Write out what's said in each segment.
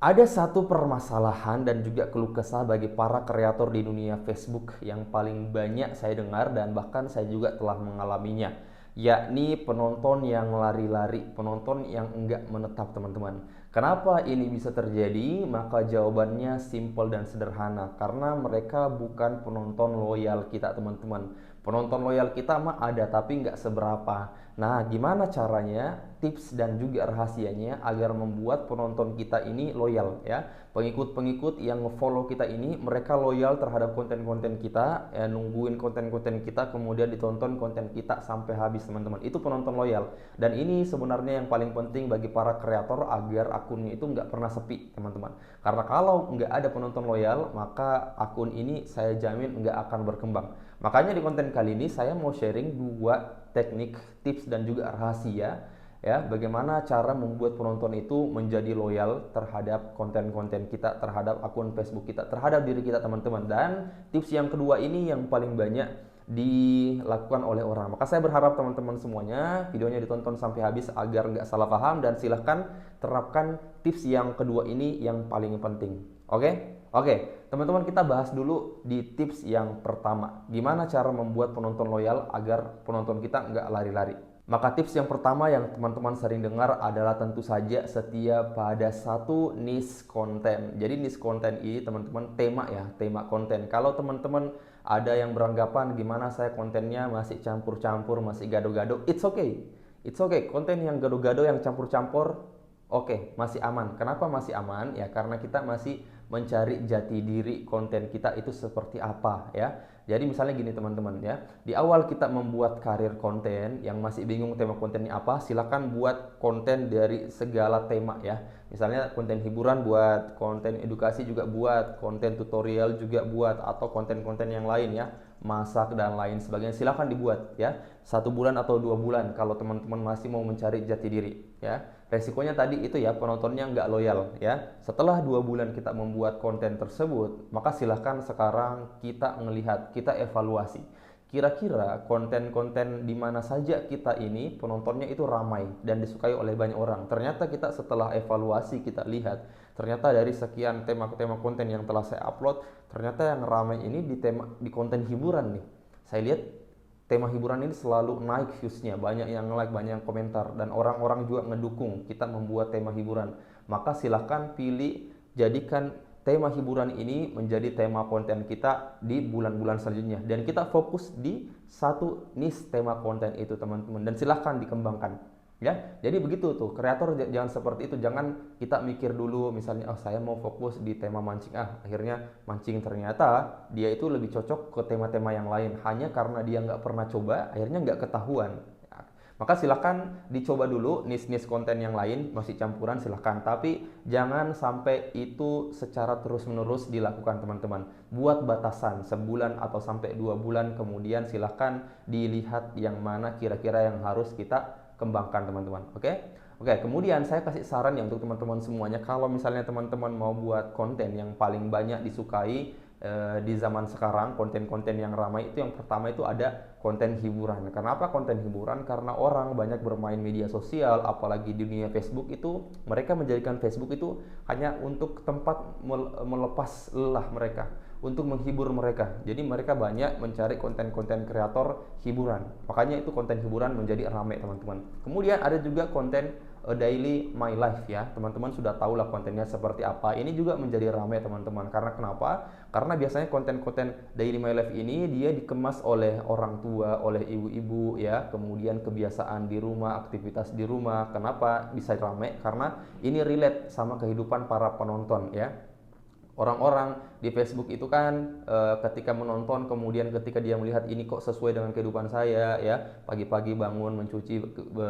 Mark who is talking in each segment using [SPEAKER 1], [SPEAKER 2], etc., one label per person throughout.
[SPEAKER 1] Ada satu permasalahan dan juga keluh kesah bagi para kreator di dunia Facebook yang paling banyak saya dengar dan bahkan saya juga telah mengalaminya, yakni penonton yang lari-lari, penonton yang enggak menetap, teman-teman. Kenapa ini bisa terjadi? Maka jawabannya simpel dan sederhana, karena mereka bukan penonton loyal kita, teman-teman. Penonton loyal kita mah ada tapi nggak seberapa. Nah, gimana caranya, tips dan juga rahasianya agar membuat penonton kita ini loyal ya? Pengikut-pengikut yang follow kita ini mereka loyal terhadap konten-konten kita, ya, nungguin konten-konten kita kemudian ditonton konten kita sampai habis, teman-teman. Itu penonton loyal. Dan ini sebenarnya yang paling penting bagi para kreator agar akunnya itu nggak pernah sepi, teman-teman. Karena kalau nggak ada penonton loyal, maka akun ini saya jamin nggak akan berkembang. Makanya di konten kali ini saya mau sharing dua teknik, tips dan juga rahasia ya, bagaimana cara membuat penonton itu menjadi loyal terhadap konten-konten kita, terhadap akun Facebook kita, terhadap diri kita, teman-teman. Dan tips yang kedua ini yang paling banyak dilakukan oleh orang. Maka saya berharap teman-teman semuanya videonya ditonton sampai habis agar nggak salah paham, dan silahkan terapkan tips yang kedua ini yang paling penting. Oke? Oke, teman-teman, kita bahas dulu di tips yang pertama. Gimana cara membuat penonton loyal agar penonton kita nggak lari-lari? Maka tips yang pertama yang teman-teman sering dengar adalah tentu saja setia pada satu niche konten. Jadi niche konten ini, teman-teman, tema ya, tema konten. Kalau teman-teman ada yang beranggapan gimana saya kontennya masih campur-campur, masih gado-gado, it's okay. It's okay, konten yang gado-gado, yang campur-campur, oke, masih aman. Kenapa masih aman? Ya karena kita masih mencari jati diri konten kita itu seperti apa ya. Jadi misalnya gini, teman-teman ya. Di awal kita membuat karir konten, yang masih bingung tema kontennya apa, silakan buat konten dari segala tema ya. Misalnya konten hiburan buat, konten edukasi juga buat, konten tutorial juga buat, atau konten-konten yang lain ya, masak dan lain sebagainya, silahkan dibuat ya. 1 bulan atau 2 bulan kalau teman-teman masih mau mencari jati diri ya. Resikonya tadi itu ya, penontonnya nggak loyal ya. Setelah 2 bulan kita membuat konten tersebut, maka silahkan sekarang kita melihat, kita evaluasi. Kira-kira konten-konten di mana saja kita ini penontonnya itu ramai dan disukai oleh banyak orang. Ternyata kita setelah evaluasi kita lihat, ternyata dari sekian tema-tema konten yang telah saya upload, ternyata yang ramai ini di konten hiburan nih. Saya lihat tema hiburan ini selalu naik viewsnya, banyak yang like, banyak yang komentar, dan orang-orang juga ngedukung kita membuat tema hiburan. Maka silahkan pilih, jadikan tema hiburan ini menjadi tema konten kita di bulan-bulan selanjutnya, dan kita fokus di satu niche tema konten itu, teman-teman, dan silahkan dikembangkan ya. Jadi begitu tuh, kreator jangan seperti itu. Jangan kita mikir dulu misalnya, oh saya mau fokus di tema mancing, akhirnya mancing, ternyata dia itu lebih cocok ke tema-tema yang lain, hanya karena dia nggak pernah coba akhirnya nggak ketahuan. Maka silahkan dicoba dulu niche-niche konten yang lain, masih campuran silahkan. Tapi jangan sampai itu secara terus-menerus dilakukan, teman-teman. Buat batasan sebulan atau sampai 2 bulan, kemudian silahkan dilihat yang mana kira-kira yang harus kita kembangkan, teman-teman. Oke? Oke, kemudian saya kasih saran ya untuk teman-teman semuanya. Kalau misalnya teman-teman mau buat konten yang paling banyak disukai di zaman sekarang, konten-konten yang ramai itu, yang pertama itu ada konten hiburan. Kenapa konten hiburan? Karena orang banyak bermain media sosial, apalagi di dunia Facebook itu, mereka menjadikan Facebook itu hanya untuk tempat melepas lelah mereka, untuk menghibur mereka. Jadi mereka banyak mencari konten-konten kreator hiburan. Makanya itu konten hiburan menjadi ramai, teman-teman. Kemudian ada juga konten daily my life ya. Teman-teman sudah tahu lah kontennya seperti apa. Ini juga menjadi ramai, teman-teman. Karena kenapa? Karena biasanya konten-konten daily my life ini dia dikemas oleh orang tua, oleh ibu-ibu ya. Kemudian kebiasaan di rumah, aktivitas di rumah. Kenapa bisa ramai? Karena ini relate sama kehidupan para penonton ya. Orang-orang di Facebook itu kan ketika menonton, kemudian ketika dia melihat ini kok sesuai dengan kehidupan saya ya, pagi-pagi bangun, mencuci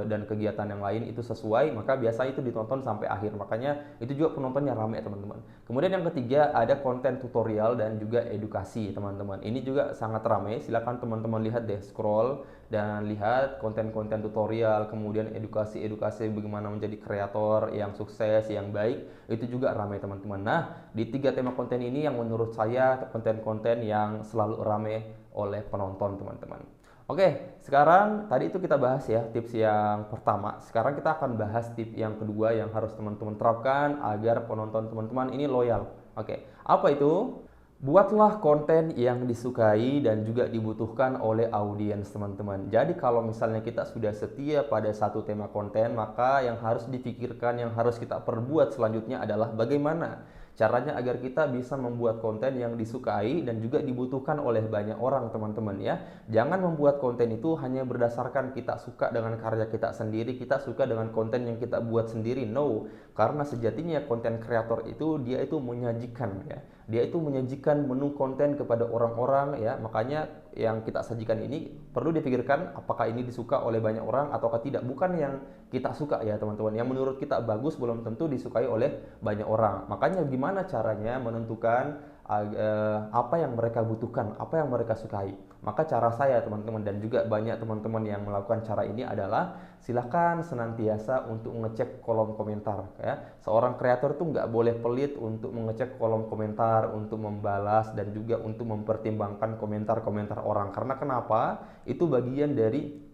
[SPEAKER 1] dan kegiatan yang lain itu sesuai, maka biasa itu ditonton sampai akhir. Makanya itu juga penontonnya ramai, teman-teman. Kemudian yang ketiga ada konten tutorial dan juga edukasi, teman-teman. Ini juga sangat ramai. Silakan teman-teman lihat deh, scroll dan lihat konten-konten tutorial, kemudian edukasi-edukasi bagaimana menjadi kreator yang sukses, yang baik, itu juga ramai, teman-teman. Nah, di 3 tema konten ini yang menurut saya konten-konten yang selalu ramai oleh penonton, teman-teman. Oke, sekarang tadi itu kita bahas ya tips yang pertama. Sekarang kita akan bahas tips yang kedua yang harus teman-teman terapkan agar penonton teman-teman ini loyal. Oke, apa itu? Buatlah konten yang disukai dan juga dibutuhkan oleh audiens teman-teman. Jadi kalau misalnya kita sudah setia pada satu tema konten, maka yang harus dipikirkan, yang harus kita perbuat selanjutnya adalah bagaimana caranya agar kita bisa membuat konten yang disukai dan juga dibutuhkan oleh banyak orang teman-teman ya. Jangan membuat konten itu hanya berdasarkan kita suka dengan karya kita sendiri, kita suka dengan konten yang kita buat sendiri. No, karena sejatinya konten kreator itu dia itu menyajikan ya. Dia itu menyajikan menu konten kepada orang-orang ya. Makanya yang kita sajikan ini perlu dipikirkan apakah ini disuka oleh banyak orang ataukah tidak. Bukan yang kita suka ya teman-teman. Yang menurut kita bagus belum tentu disukai oleh banyak orang. Makanya gimana caranya menentukan apa yang mereka butuhkan, apa yang mereka sukai. Maka cara saya teman-teman dan juga banyak teman-teman yang melakukan cara ini adalah silahkan senantiasa untuk mengecek kolom komentar ya. Seorang kreator tuh nggak boleh pelit untuk mengecek kolom komentar, untuk membalas dan juga untuk mempertimbangkan komentar-komentar orang. Karena kenapa? Itu bagian dari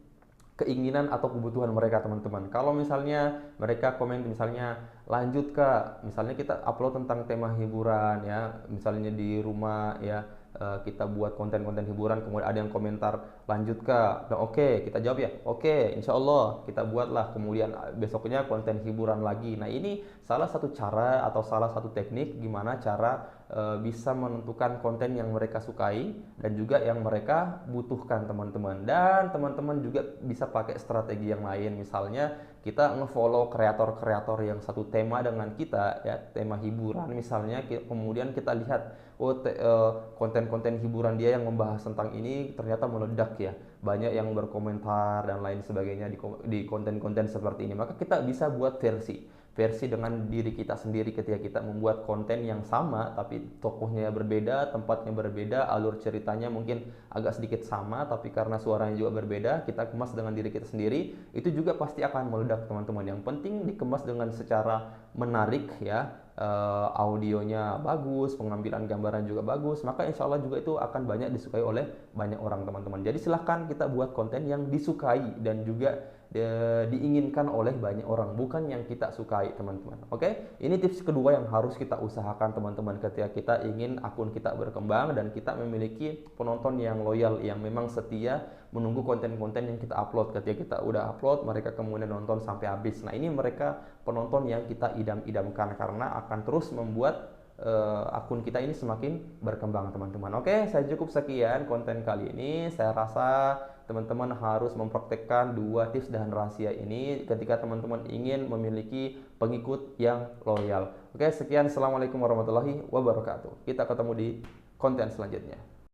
[SPEAKER 1] keinginan atau kebutuhan mereka teman-teman. Kalau misalnya mereka komen misalnya lanjut kak, misalnya kita upload tentang tema hiburan ya, misalnya di rumah ya, kita buat konten-konten hiburan, kemudian ada yang komentar lanjut kak, nah, oke kita jawab ya oke insya Allah kita buatlah, kemudian besoknya konten hiburan lagi. Nah ini salah satu cara atau salah satu teknik gimana cara bisa menentukan konten yang mereka sukai dan juga yang mereka butuhkan teman-teman. Dan teman-teman juga bisa pakai strategi yang lain, misalnya kita ngefollow kreator-kreator yang satu tema dengan kita ya, tema hiburan misalnya, kemudian kita lihat konten-konten hiburan dia yang membahas tentang ini ternyata meledak ya, banyak yang berkomentar dan lain sebagainya di konten-konten seperti ini. Maka kita bisa buat versi dengan diri kita sendiri ketika kita membuat konten yang sama tapi tokohnya berbeda, tempatnya berbeda, alur ceritanya mungkin agak sedikit sama tapi karena suaranya juga berbeda, kita kemas dengan diri kita sendiri, itu juga pasti akan meledak teman-teman. Yang penting dikemas dengan secara menarik ya, audionya bagus, pengambilan gambaran juga bagus, maka insya Allah juga itu akan banyak disukai oleh banyak orang teman-teman. Jadi silahkan kita buat konten yang disukai dan juga diinginkan oleh banyak orang, bukan yang kita sukai teman-teman. Oke, ini tips kedua yang harus kita usahakan teman-teman ketika kita ingin akun kita berkembang dan kita memiliki penonton yang loyal, yang memang setia menunggu konten-konten yang kita upload. Ketika kita udah upload, mereka kemudian nonton sampai habis. Nah ini mereka penonton yang kita idam-idamkan karena akan terus membuat akun kita ini semakin berkembang teman-teman. Oke, saya cukup sekian konten kali ini. Saya rasa teman-teman harus mempraktekkan dua tips dan rahasia ini ketika teman-teman ingin memiliki pengikut yang loyal. Oke, sekian. Assalamualaikum warahmatullahi wabarakatuh. Kita ketemu di konten selanjutnya.